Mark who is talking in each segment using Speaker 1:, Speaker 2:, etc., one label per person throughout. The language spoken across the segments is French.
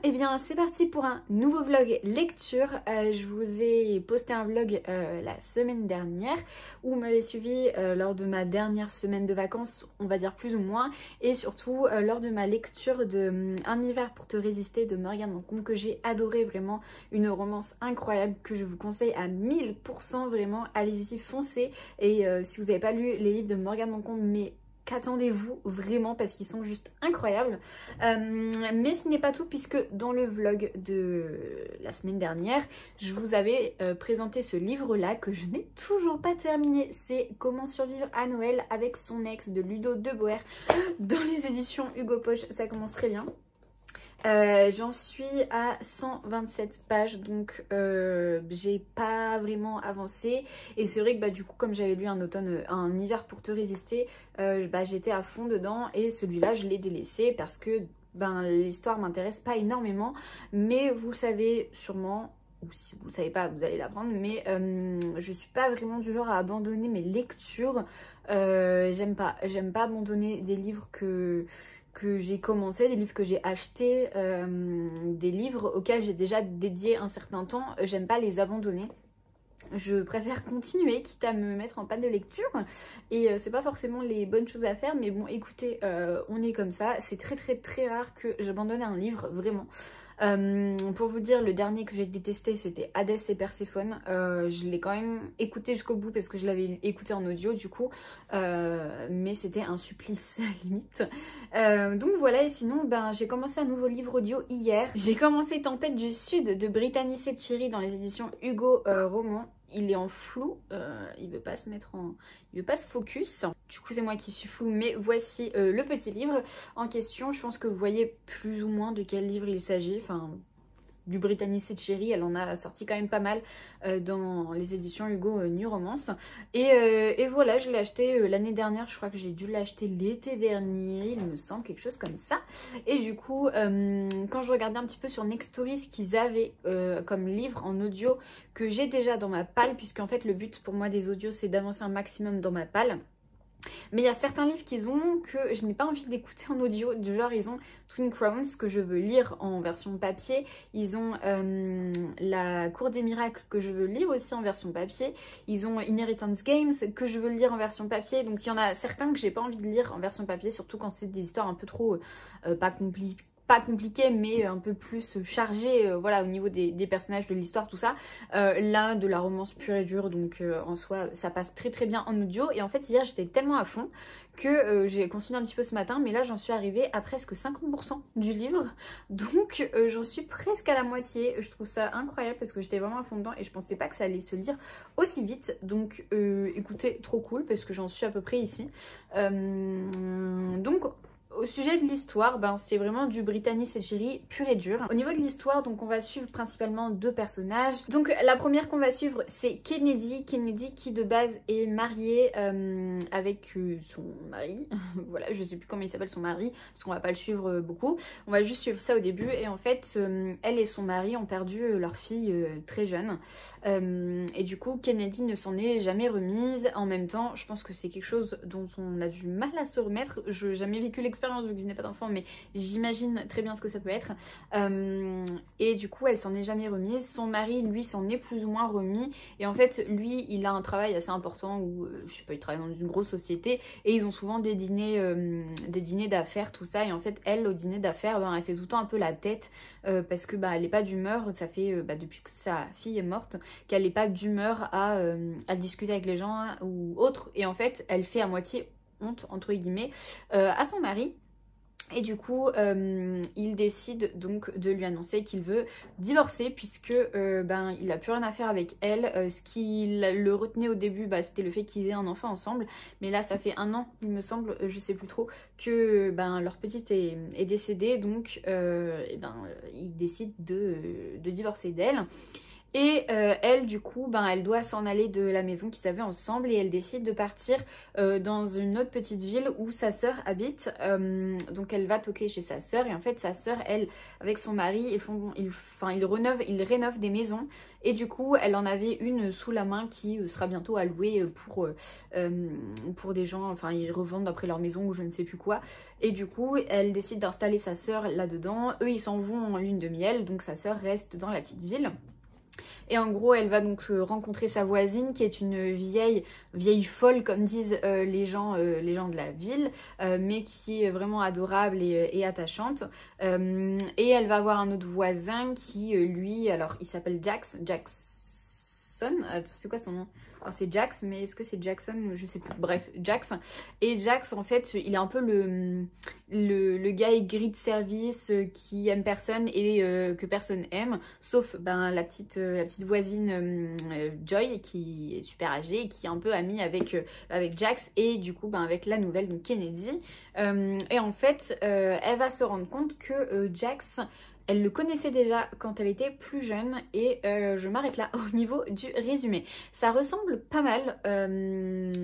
Speaker 1: et bien c'est parti pour un nouveau vlog lecture. Je vous ai posté un vlog la semaine dernière où vous m'avez suivi lors de ma dernière semaine de vacances, on va dire plus ou moins, et surtout lors de ma lecture de Un hiver pour te résister de Morgane Lacombe, que j'ai adoré, vraiment une romance incroyable que je vous conseille à 1000%, vraiment allez-y, foncez. Et si vous n'avez pas lu les livres de Morgane Lacombe, mais qu'attendez-vous vraiment, parce qu'ils sont juste incroyables. Mais ce n'est pas tout, puisque dans le vlog de la semaine dernière, je vous avais présenté ce livre-là que je n'ai toujours pas terminé. C'est Comment survivre à Noël avec son ex de Ludo de Boer dans les éditions Hugo Poche. Ça commence très bien. J'en suis à 127 pages, donc j'ai pas vraiment avancé. Et c'est vrai que du coup, comme j'avais lu un hiver pour te résister, j'étais à fond dedans, et celui-là je l'ai délaissé parce que l'histoire m'intéresse pas énormément. Mais vous le savez sûrement, ou si vous le savez pas, vous allez l'apprendre, mais je suis pas vraiment du genre à abandonner mes lectures. J'aime pas abandonner des livres que j'ai commencé, des livres que j'ai achetés, des livres auxquels j'ai déjà dédié un certain temps. J'aime pas les abandonner. Je préfère continuer, quitte à me mettre en panne de lecture. Et c'est pas forcément les bonnes choses à faire, mais bon, écoutez, on est comme ça. C'est très rare que j'abandonne un livre, vraiment. Pour vous dire, le dernier que j'ai détesté, c'était Hadès et Perséphone. Je l'ai quand même écouté jusqu'au bout parce que je l'avais écouté en audio du coup, mais c'était un supplice limite. Donc voilà, et sinon j'ai commencé un nouveau livre audio hier. J'ai commencé Tempête du Sud de Brittany Setchiri dans les éditions Hugo Roman. Il est en flou, il veut pas se mettre en... il veut pas se focus. Du coup c'est moi qui suis floue, mais voici le petit livre en question. Je pense que vous voyez plus ou moins de quel livre il s'agit. Enfin, du Brittany Setchiri, elle en a sorti quand même pas mal dans les éditions Hugo New Romance. Et voilà, je l'ai acheté l'année dernière, je crois que j'ai dû l'acheter l'été dernier, il me semble, quelque chose comme ça. Et du coup, quand je regardais un petit peu sur Nextory ce qu'ils avaient comme livre en audio que j'ai déjà dans ma palle, puisqu'en fait le but pour moi des audios c'est d'avancer un maximum dans ma palle. Mais il y a certains livres qu'ils ont que je n'ai pas envie d'écouter en audio. Du genre, ils ont Twin Crowns que je veux lire en version papier. Ils ont La Cour des Miracles que je veux lire aussi en version papier. Ils ont Inheritance Games que je veux lire en version papier. Donc il y en a certains que j'ai pas envie de lire en version papier, surtout quand c'est des histoires un peu trop pas compliqué, mais un peu plus chargé, voilà, au niveau des personnages, de l'histoire, tout ça. Là, de la romance pure et dure, donc en soi ça passe très bien en audio. Et en fait hier j'étais tellement à fond que j'ai continué un petit peu ce matin, mais là j'en suis arrivée à presque 50% du livre, donc j'en suis presque à la moitié. Je trouve ça incroyable parce que j'étais vraiment à fond dedans et je pensais pas que ça allait se lire aussi vite. Donc écoutez, trop cool, parce que j'en suis à peu près ici. Donc au sujet de l'histoire, c'est vraiment du Brittany Setchiri pur et dur. Au niveau de l'histoire, donc on va suivre principalement deux personnages. Donc la première qu'on va suivre, c'est Kennedy. Kennedy qui de base est mariée avec son mari. Voilà, je sais plus comment il s'appelle son mari, parce qu'on va pas le suivre beaucoup. On va juste suivre ça au début. Et en fait, elle et son mari ont perdu leur fille très jeune. Et du coup, Kennedy ne s'en est jamais remise. En même temps, je pense que c'est quelque chose dont on a du mal à se remettre. Je n'ai jamais vécu l'expérience vu que je n'ai pas d'enfant, mais j'imagine très bien ce que ça peut être. Et du coup elle s'en est jamais remise. Son mari lui s'en est plus ou moins remis, et en fait lui il a un travail assez important où je sais pas, il travaille dans une grosse société et ils ont souvent des dîners d'affaires, tout ça. Et en fait elle, au dîner d'affaires, elle fait tout le temps un peu la tête parce que elle est pas d'humeur. Ça fait depuis que sa fille est morte qu'elle est pas d'humeur à discuter avec les gens ou autre. Et en fait elle fait à moitié honte entre guillemets à son mari. Et du coup, il décide donc de lui annoncer qu'il veut divorcer, puisque il a plus rien à faire avec elle. Ce qui le retenait au début, c'était le fait qu'ils aient un enfant ensemble. Mais là, ça fait 1 an, il me semble, je sais plus trop, que leur petite est décédée. Donc, il décide de divorcer d'elle. Et elle du coup elle doit s'en aller de la maison qu'ils avaient ensemble et elle décide de partir dans une autre petite ville où sa sœur habite. Donc elle va toquer chez sa sœur et en fait sa sœur, elle, avec son mari, ils rénovent des maisons et du coup elle en avait une sous la main qui sera bientôt à louer pour des gens, enfin ils revendent après leur maison ou je ne sais plus quoi. Et du coup elle décide d'installer sa sœur là-dedans. Eux ils s'en vont en lune de miel, donc sa sœur reste dans la petite ville. Et en gros, elle va donc rencontrer sa voisine qui est une vieille folle comme disent les gens de la ville, mais qui est vraiment adorable et attachante. Et elle va avoir un autre voisin qui, lui, alors il s'appelle Jackson. C'est quoi son nom? Alors c'est Jax, mais est-ce que c'est Jackson? Je sais plus. Bref, Jax. Et Jax, en fait, il est un peu le gars aigri de service qui aime personne et que personne aime. Sauf la petite voisine Joy, qui est super âgée et qui est un peu amie avec Jax et du coup avec la nouvelle, donc Kennedy. Et en fait, elle va se rendre compte que Jax... Elle le connaissait déjà quand elle était plus jeune et je m'arrête là au niveau du résumé. Ça ressemble pas mal,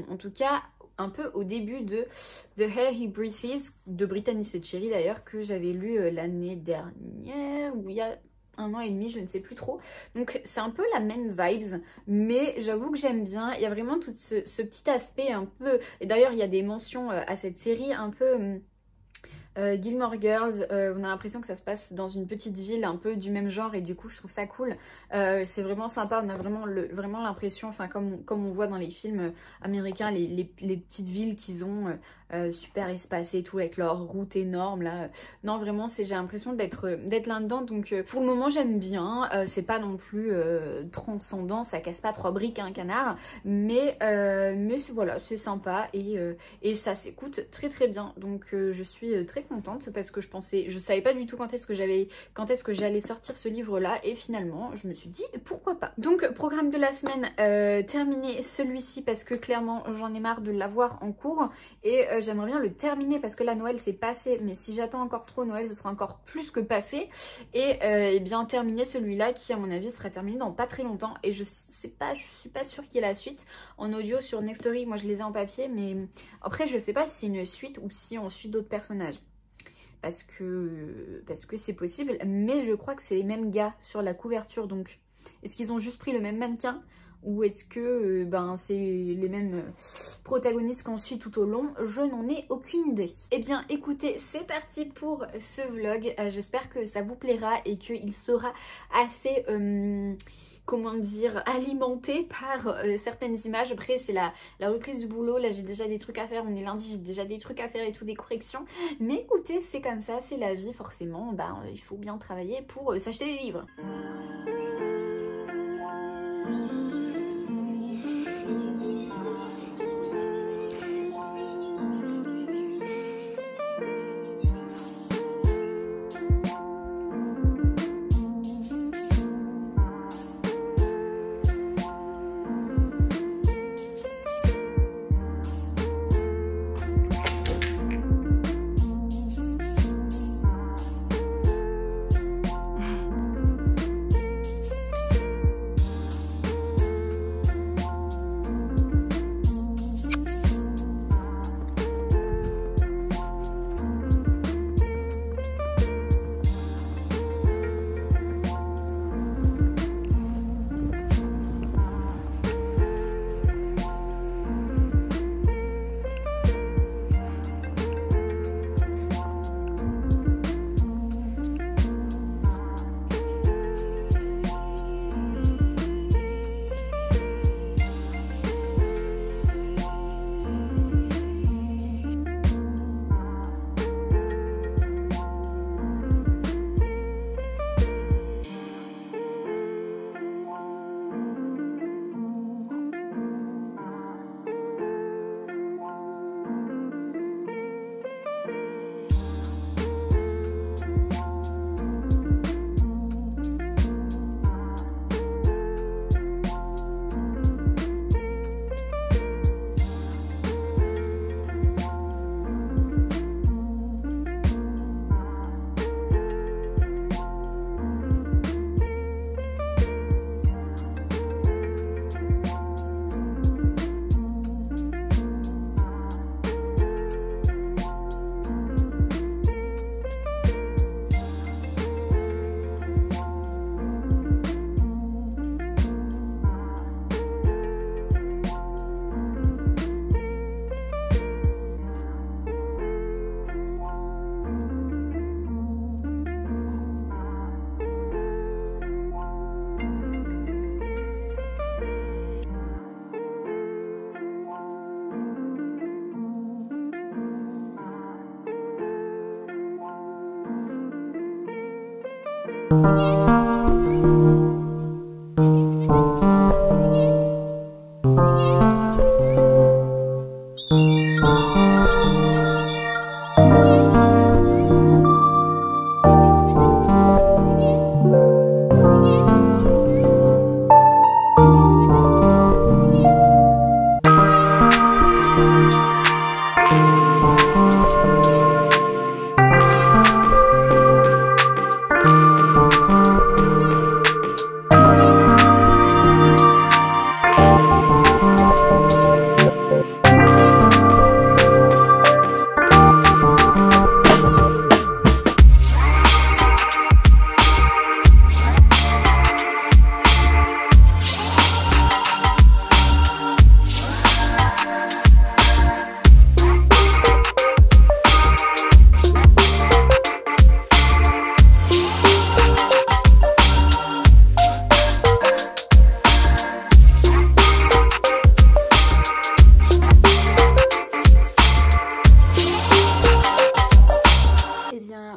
Speaker 1: en tout cas un peu au début de The Air He Breathes de Brittany Seccheri d'ailleurs, que j'avais lu l'année dernière ou il y a 1 an et demi, je ne sais plus trop. Donc c'est un peu la même vibes, mais j'avoue que j'aime bien. Il y a vraiment tout ce petit aspect un peu... Et d'ailleurs il y a des mentions à cette série un peu... Gilmore Girls, on a l'impression que ça se passe dans une petite ville un peu du même genre et du coup je trouve ça cool. C'est vraiment sympa, on a vraiment l'impression, enfin comme on voit dans les films américains, les petites villes qu'ils ont super espacées et tout avec leurs routes énormes là. Non vraiment j'ai l'impression d'être là-dedans, donc pour le moment j'aime bien. C'est pas non plus transcendant, ça casse pas 3 briques à un canard, mais voilà, c'est sympa et ça s'écoute très très bien, donc je suis très contente parce que je savais pas du tout quand est-ce que j'allais sortir ce livre là et finalement je me suis dit pourquoi pas. Donc programme de la semaine, terminer celui-ci parce que clairement j'en ai marre de l'avoir en cours et j'aimerais bien le terminer parce que là Noël c'est passé, mais si j'attends encore trop Noël ce sera encore plus que passé et bien terminer celui-là qui à mon avis sera terminé dans pas très longtemps et je suis pas sûre qu'il y ait la suite en audio sur Nextory. Moi je les ai en papier mais après je sais pas si c'est une suite ou si on suit d'autres personnages. Parce que c'est possible, mais je crois que c'est les mêmes gars sur la couverture, donc est-ce qu'ils ont juste pris le même mannequin ou est-ce que c'est les mêmes protagonistes qu'on suit tout au long? Je n'en ai aucune idée. Eh bien écoutez, c'est parti pour ce vlog, j'espère que ça vous plaira et qu'il sera assez... comment dire, alimenté par certaines images. Après c'est la reprise du boulot, là j'ai déjà des trucs à faire, on est lundi, j'ai déjà des trucs à faire et tout, des corrections, mais écoutez c'est comme ça, c'est la vie forcément, il faut bien travailler pour s'acheter des livres.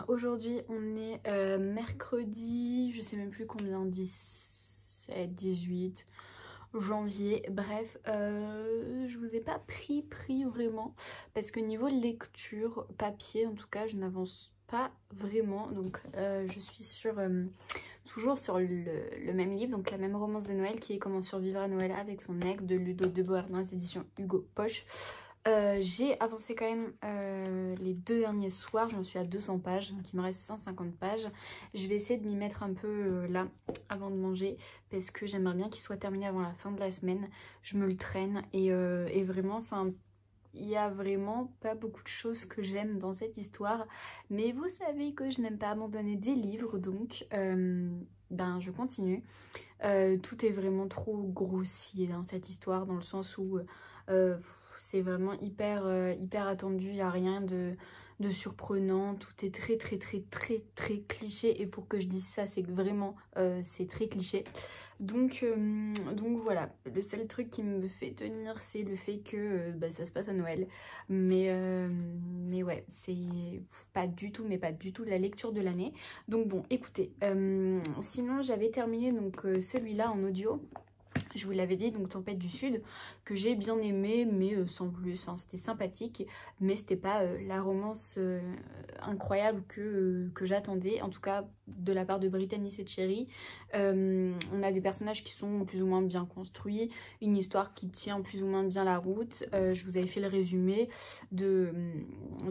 Speaker 1: Aujourd'hui on est mercredi, je sais même plus combien, 17, 18 janvier, bref, je vous ai pas pris vraiment parce que niveau lecture, papier en tout cas, je n'avance pas vraiment, donc je suis sur toujours sur le même livre, donc la même romance de Noël qui est Comment survivre à Noël avec son ex de Ludo de Beauharnais dans les éditions Hugo Poche. J'ai avancé quand même les 2 derniers soirs, j'en suis à 200 pages, donc il me reste 150 pages. Je vais essayer de m'y mettre un peu là avant de manger parce que j'aimerais bien qu'il soit terminé avant la fin de la semaine. Je me le traîne et vraiment, enfin, il y a vraiment pas beaucoup de choses que j'aime dans cette histoire. Mais vous savez que je n'aime pas abandonner des livres, donc ben, je continue. Tout est vraiment trop grossier dans cette histoire, dans le sens où c'est vraiment hyper attendu, il n'y a rien de surprenant, tout est très cliché, et pour que je dise ça, c'est que vraiment c'est très cliché. Donc voilà, le seul truc qui me fait tenir, c'est le fait que bah, ça se passe à Noël. Mais ouais, c'est pas du tout, la lecture de l'année. Donc bon, écoutez, sinon j'avais terminé donc celui-là en audio. Je vous l'avais dit, donc Tempête du Sud, que j'ai bien aimé, mais sans plus. Enfin, c'était sympathique, mais c'était pas la romance incroyable que j'attendais, en tout cas de la part de Brittany Setcheri. On a des personnages qui sont plus ou moins bien construits, une histoire qui tient plus ou moins bien la route. Je vous avais fait le résumé de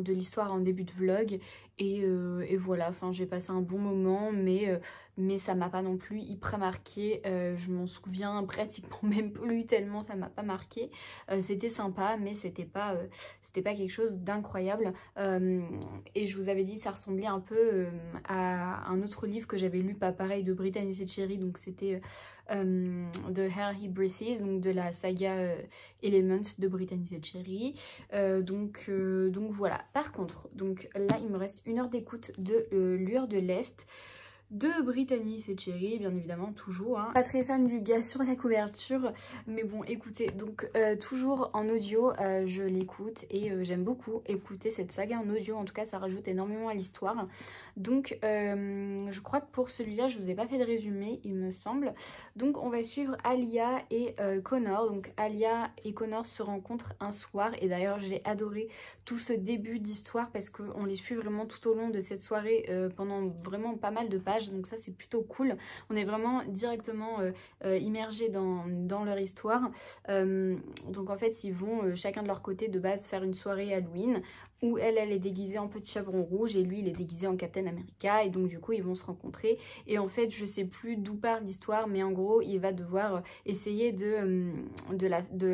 Speaker 1: l'histoire en début de vlog, et voilà, enfin j'ai passé un bon moment, mais ça m'a pas non plus hyper marqué. Je m'en souviens pratiquement même plus tellement ça m'a pas marqué. C'était sympa, mais c'était pas quelque chose d'incroyable. Et je vous avais dit, ça ressemblait un peu à un autre livre que j'avais lu, pas pareil, de Brittany Setcheri, donc c'était The Air He Breathes, donc de la saga Elements de Brittany Setcheri. Donc voilà. Par contre, donc là il me reste 1 heure d'écoute de Lueur de l'Est de Brittany Setcheri, bien évidemment, toujours. Hein. Pas très fan du gars sur la couverture, mais bon, écoutez, donc toujours en audio, je l'écoute et j'aime beaucoup écouter cette saga en audio. En tout cas, ça rajoute énormément à l'histoire. Donc, je crois que pour celui-là, je vous ai pas fait de résumé, il me semble. Donc, on va suivre Alia et Connor. Donc, Alia et Connor se rencontrent un soir, et d'ailleurs, j'ai adoré tout ce début d'histoire parce qu'on les suit vraiment tout au long de cette soirée pendant vraiment pas mal de pages. Donc ça c'est plutôt cool, on est vraiment directement immergé dans leur histoire. Donc en fait ils vont chacun de leur côté de base faire une soirée Halloween où elle est déguisée en petit chaperon rouge et lui il est déguisé en Captain America, et donc du coup ils vont se rencontrer. Et en fait je sais plus d'où part l'histoire, mais en gros il va devoir essayer de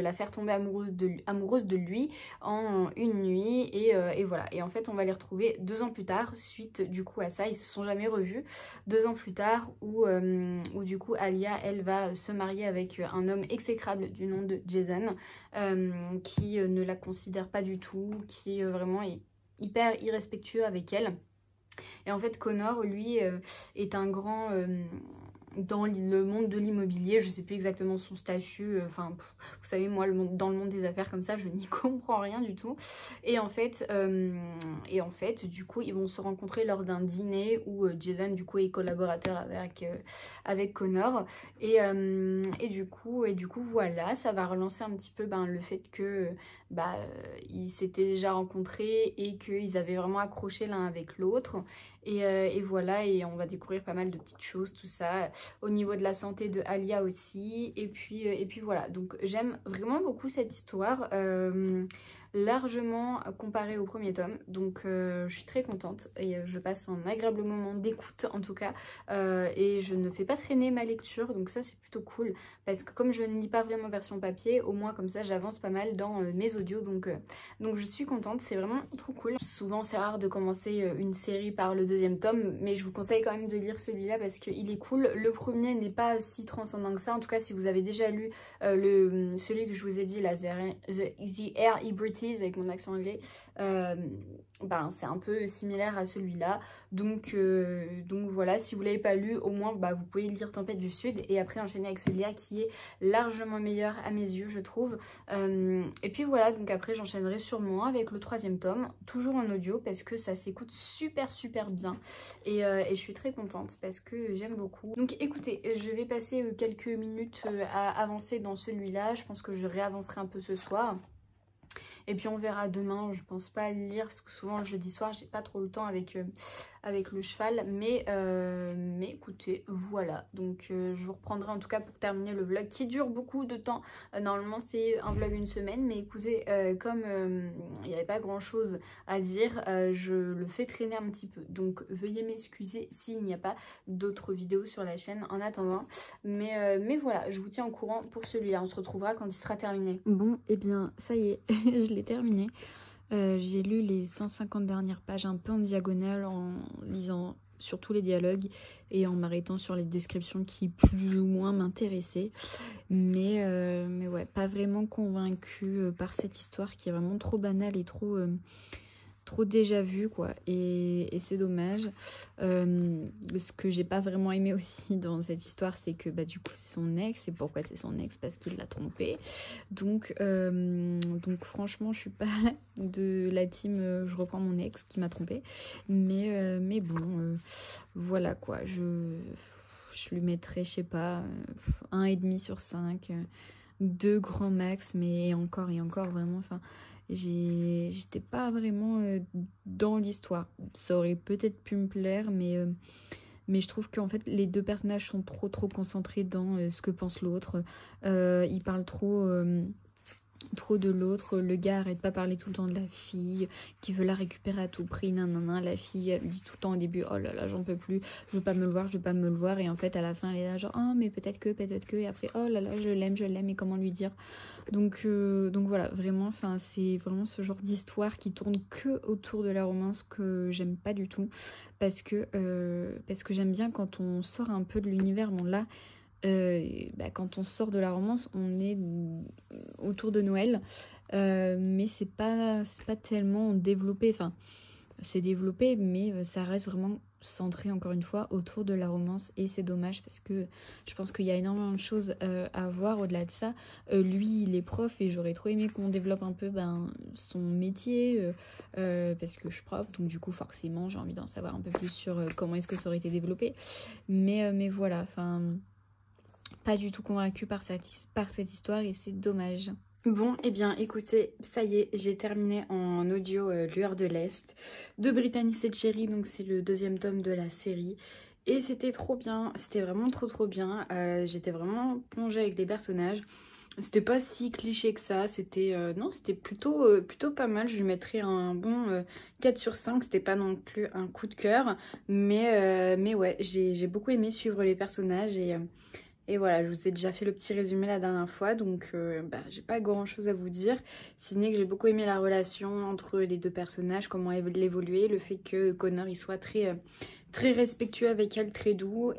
Speaker 1: la faire tomber amoureuse de lui en une nuit, et voilà. Et en fait on va les retrouver 2 ans plus tard, suite du coup à ça, ils se sont jamais revus. 2 ans plus tard où du coup Alia elle va se marier avec un homme exécrable du nom de Jason, qui ne la considère pas du tout, qui vraiment est hyper irrespectueux avec elle. Et en fait Connor lui est un grand dans le monde de l'immobilier. Je sais plus exactement son statut, enfin vous savez moi dans le monde des affaires comme ça je n'y comprends rien du tout. Et en fait du coup ils vont se rencontrer lors d'un dîner où Jason du coup est collaborateur avec Connor et du coup voilà, ça va relancer un petit peu le fait que ils s'étaient déjà rencontrés et qu'ils avaient vraiment accroché l'un avec l'autre. Et voilà, et on va découvrir pas mal de petites choses, tout ça, au niveau de la santé de Alia aussi. Et puis voilà, donc j'aime vraiment beaucoup cette histoire, largement comparée au premier tome. Donc je suis très contente et je passe un agréable moment d'écoute en tout cas. Et je ne fais pas traîner ma lecture, donc ça c'est plutôt cool. Parce que comme je ne lis pas vraiment version papier, au moins comme ça j'avance pas mal dans mes audios. Donc je suis contente, c'est vraiment trop cool. Souvent c'est rare de commencer une série par le deuxième tome, mais je vous conseille quand même de lire celui-là parce qu'il est cool. Le premier n'est pas si transcendant que ça, en tout cas si vous avez déjà lu celui que je vous ai dit, The Air Hebrides avec mon accent anglais, c'est un peu similaire à celui-là. Donc voilà, si vous l'avez pas lu, au moins vous pouvez lire Tempête du Sud et après enchaîner avec celui-là qui est largement meilleur à mes yeux je trouve. Et puis voilà, donc après j'enchaînerai sûrement avec le troisième tome, toujours en audio parce que ça s'écoute super bien et je suis très contente parce que j'aime beaucoup. Donc écoutez, je vais passer quelques minutes à avancer dans celui-là, je pense que je réavancerai un peu ce soir. Et puis on verra demain, je pense pas le lire parce que souvent le jeudi soir j'ai pas trop le temps avec le cheval. Mais écoutez, voilà. Donc je vous reprendrai en tout cas pour terminer le vlog qui dure beaucoup de temps. Normalement c'est un vlog une semaine. Mais écoutez, comme il n'y avait pas grand chose à dire, je le fais traîner un petit peu. Donc veuillez m'excuser s'il n'y a pas d'autres vidéos sur la chaîne en attendant. Mais voilà, je vous tiens au courant pour celui-là. On se retrouvera quand il sera terminé. Bon, et bien ça y est, je l'ai terminé. J'ai lu les 150 dernières pages un peu en diagonale en lisant surtout les dialogues et en m'arrêtant sur les descriptions qui plus ou moins m'intéressaient. Mais ouais, pas vraiment convaincue par cette histoire qui est vraiment trop banale et trop déjà vu quoi, et c'est dommage. Ce que j'ai pas vraiment aimé aussi dans cette histoire, c'est que du coup c'est son ex. Et pourquoi c'est son ex? Parce qu'il l'a trompée. Donc franchement je suis pas de la team je reprends mon ex qui m'a trompée, mais bon voilà quoi, je lui mettrais, je sais pas, 1,5 sur 5, 2 grands max, mais encore vraiment, enfin j'étais pas vraiment dans l'histoire. Ça aurait peut-être pu me plaire, mais je trouve qu'en fait les deux personnages sont trop concentrés dans ce que pense l'autre. Ils parlent trop de l'autre. Le gars arrête pas de parler tout le temps de la fille qui veut la récupérer à tout prix, nanana. La fille elle dit tout le temps au début, oh là là j'en peux plus, je veux pas me le voir, et en fait à la fin elle est là genre, oh mais peut-être que, et après oh là là je l'aime, et comment lui dire. Donc voilà, vraiment, enfin c'est vraiment ce genre d'histoire qui tourne que autour de la romance que j'aime pas du tout, parce que j'aime bien quand on sort un peu de l'univers. Bon là quand on sort de la romance, on est autour de Noël, mais c'est pas tellement développé. Enfin, c'est développé, mais ça reste vraiment centré encore une fois autour de la romance, et c'est dommage parce que je pense qu'il y a énormément de choses à voir au-delà de ça. Lui, il est prof et j'aurais trop aimé qu'on développe un peu son métier parce que je suis prof, donc du coup forcément j'ai envie d'en savoir un peu plus sur comment est-ce que ça aurait été développé. Mais voilà, enfin pas du tout convaincue par cette histoire, et c'est dommage. Bon, et bien écoutez, ça y est, j'ai terminé en audio Lueur de l'Est de Brittany Setcheri, donc c'est le deuxième tome de la série. Et c'était trop bien, c'était vraiment trop bien. J'étais vraiment plongée avec les personnages. C'était pas si cliché que ça, c'était non, c'était plutôt pas mal. Je lui mettrais un bon 4 sur 5, c'était pas non plus un coup de cœur. Mais ouais, j'ai beaucoup aimé suivre les personnages, et voilà, je vous ai déjà fait le petit résumé la dernière fois, donc j'ai pas grand chose à vous dire, si ce n'est que j'ai beaucoup aimé la relation entre les deux personnages, comment elle évoluait, le fait que Connor il soit très respectueux avec elle, très doux,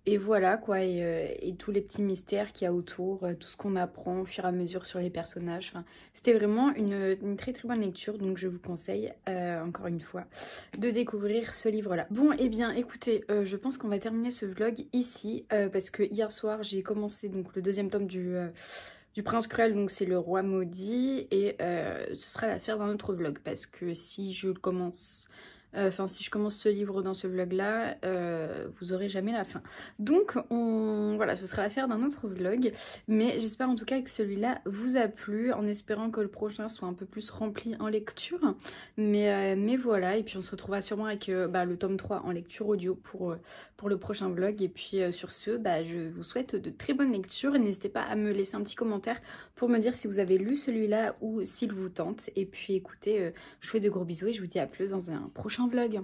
Speaker 1: Et voilà quoi, et tous les petits mystères qu'il y a autour, tout ce qu'on apprend au fur et à mesure sur les personnages. Enfin, c'était vraiment une très très bonne lecture, donc je vous conseille encore une fois de découvrir ce livre-là. Bon, et bien écoutez, je pense qu'on va terminer ce vlog ici, parce que hier soir j'ai commencé donc le deuxième tome du Prince Cruel, donc c'est le roi maudit, et ce sera l'affaire d'un autre vlog, parce que si je commence... Enfin, si je commence ce livre dans ce vlog-là, vous aurez jamais la fin. Donc, voilà, ce sera l'affaire d'un autre vlog. Mais j'espère en tout cas que celui-là vous a plu, en espérant que le prochain soit un peu plus rempli en lecture. Mais voilà, et puis on se retrouvera sûrement avec le tome 3 en lecture audio pour le prochain vlog. Et puis sur ce, je vous souhaite de très bonnes lectures. N'hésitez pas à me laisser un petit commentaire pour me dire si vous avez lu celui-là ou s'il vous tente. Et puis écoutez, je vous fais de gros bisous et je vous dis à plus dans un prochain vlog.